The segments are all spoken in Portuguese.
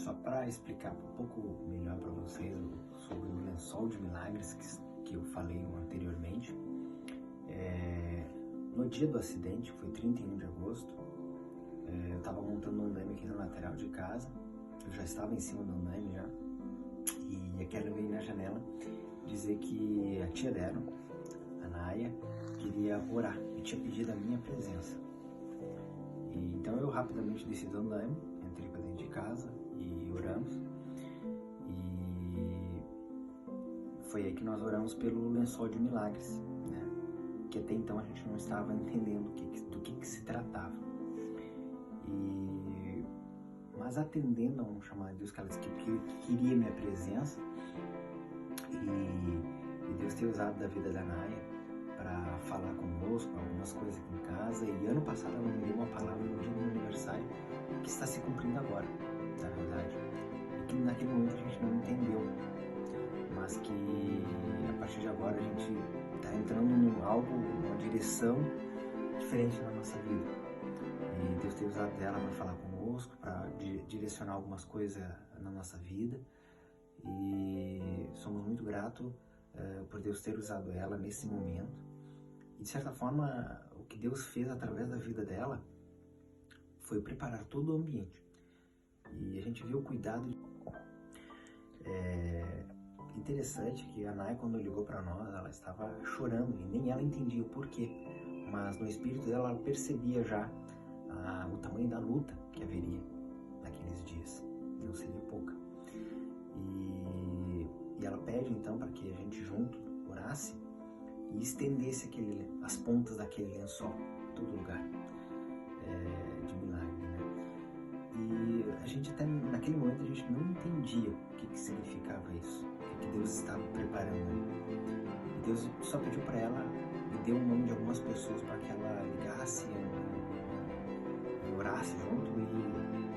Só para explicar um pouco melhor para vocês sobre o lençol de milagres que eu falei anteriormente, no dia do acidente, que foi 31 de agosto, eu estava montando um andame aqui na lateral de casa, eu já estava em cima do andame já, e a Karen veio na janela dizer que a tia dela, a Naya, queria orar e tinha pedido a minha presença. E então eu rapidamente desci do andame, entrei para dentro de casa e oramos. E foi aí que nós oramos pelo lençol de milagres, né? Que até então a gente não estava entendendo do que se tratava. Mas atendendo a um chamado de Deus que ela disse que queria minha presença, e Deus ter usado da vida da Naya para falar conosco algumas coisas aqui em casa. E ano passado ela me deu uma palavra no dia do meu aniversário que está se cumprindo agora, na verdade, e que naquele momento a gente não entendeu, mas que a partir de agora a gente está entrando numa direção diferente na nossa vida. E Deus tem usado dela para falar conosco, para direcionar algumas coisas na nossa vida, e somos muito gratos por Deus ter usado ela nesse momento. E de certa forma, o que Deus fez através da vida dela foi preparar todo o ambiente. E a gente viu o cuidado. Interessante que a Naya, quando ligou para nós, ela estava chorando e nem ela entendia o porquê. Mas no espírito dela, ela percebia já o tamanho da luta que haveria naqueles dias. Não seria pouca. E ela pede então para que a gente junto orasse e estendesse as pontas daquele lençol em todo lugar de milagre, né? E a gente até naquele momento a gente não entendia o que significava isso, o que Deus estava preparando. E Deus só pediu para ela e deu o nome de algumas pessoas para que ela ligasse e orasse junto. E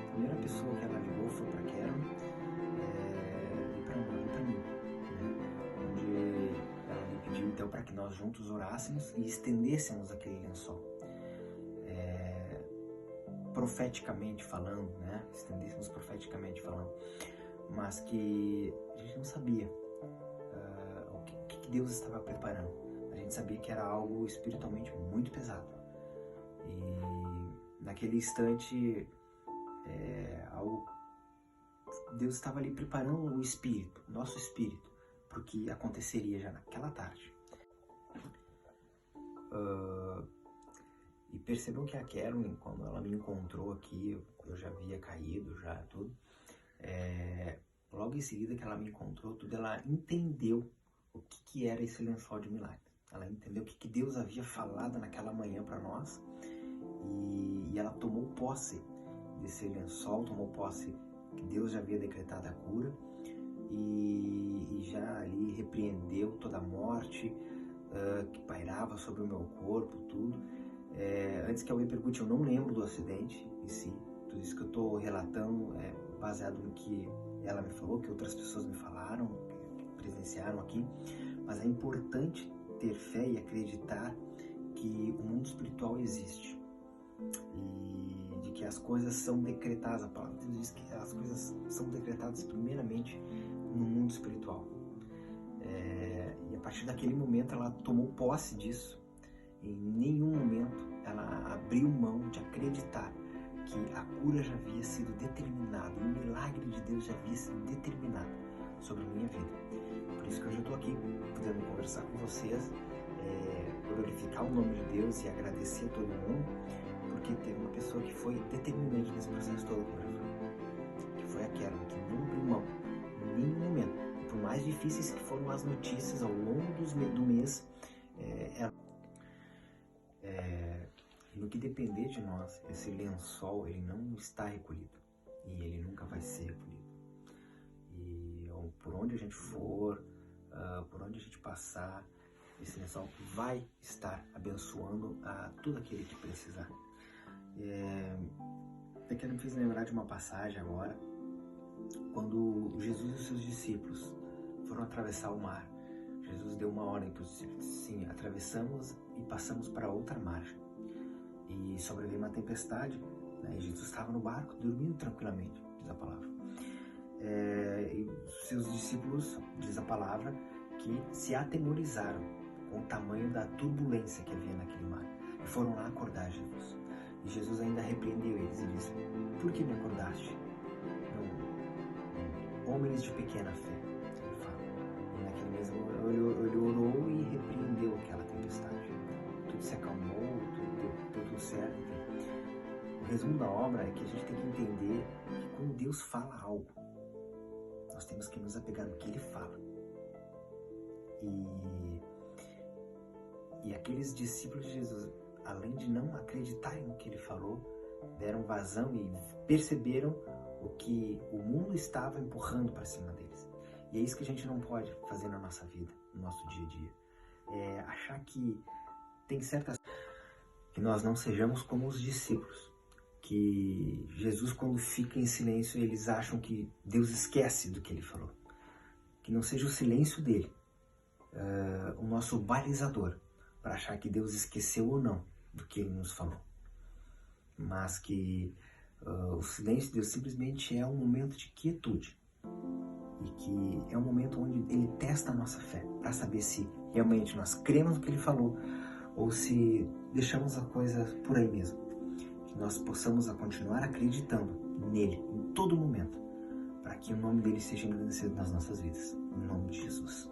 a primeira pessoa que ela ligou foi para Karen e para mim, né? Onde ela me pediu então para que nós juntos orássemos e estendêssemos aquele lençol. Profeticamente falando, né? Estendêssemos profeticamente falando, mas que a gente não sabia o que Deus estava preparando. A gente sabia que era algo espiritualmente muito pesado. E naquele instante, Deus estava ali preparando o espírito, o nosso espírito, para o que aconteceria já naquela tarde. E percebam que a Karen, quando ela me encontrou aqui, eu já havia caído, já tudo. Logo em seguida que ela me encontrou, ela entendeu o que era esse lençol de milagres. Ela entendeu o que Deus havia falado naquela manhã para nós. E ela tomou posse desse lençol, tomou posse que Deus já havia decretado a cura. E já ali repreendeu toda a morte que pairava sobre o meu corpo, tudo. Antes que alguém pergunte, eu não lembro do acidente em si. Tudo isso que eu estou relatando é baseado no que ela me falou, que outras pessoas me falaram, que presenciaram aqui. Mas é importante ter fé e acreditar que o mundo espiritual existe. E de que as coisas são decretadas. A palavra de Deus diz que as coisas são decretadas primeiramente no mundo espiritual. E a partir daquele momento ela tomou posse disso. Em nenhum momento ela abriu mão de acreditar que a cura já havia sido determinada, o milagre de Deus já havia sido determinado sobre a minha vida. Por isso que hoje eu estou aqui, podendo conversar com vocês, glorificar o nome de Deus e agradecer a todo mundo, porque teve uma pessoa que foi determinante nesse processo todo, que foi a Karen, que não abriu mão em nenhum momento. Por mais difíceis que foram as notícias ao longo do mês, no que depender de nós, esse lençol ele não está recolhido e ele nunca vai ser recolhido. E por onde a gente for, por onde a gente passar, esse lençol vai estar abençoando a todo aquele que precisar. Eu me fiz lembrar de uma passagem agora, quando Jesus e os seus discípulos foram atravessar o mar. Jesus deu uma ordem para os discípulos: sim, atravessamos e passamos para outra margem. E sobreveio uma tempestade, né? E Jesus estava no barco, dormindo tranquilamente, diz a palavra. seus discípulos, diz a palavra, que se atemorizaram com o tamanho da turbulência que havia naquele mar. E foram lá acordar Jesus. E Jesus ainda repreendeu eles e disse: por que me acordaste? Homens de pequena fé, ele fala. E naquele mesmo ele orou e repreendeu aquela tempestade. Tudo se acalmou, deu tudo certo. O resumo da obra é que a gente tem que entender que quando Deus fala algo, nós temos que nos apegar no que Ele fala. E aqueles discípulos de Jesus, além de não acreditarem no que Ele falou, deram vazão e perceberam o que o mundo estava empurrando para cima deles. E é isso que a gente não pode fazer na nossa vida, no nosso dia a dia. É achar que tem certas... que nós não sejamos como os discípulos. Que Jesus, quando fica em silêncio, eles acham que Deus esquece do que Ele falou. Que não seja o silêncio dele o nosso balizador para achar que Deus esqueceu ou não do que Ele nos falou. Mas que o silêncio de Deus simplesmente é um momento de quietude. E que é um momento onde Ele testa a nossa fé para saber se realmente nós cremos no que Ele falou ou se deixamos a coisa por aí mesmo. Que nós possamos continuar acreditando nele em todo momento, para que o nome dele seja engrandecido nas nossas vidas. Em nome de Jesus.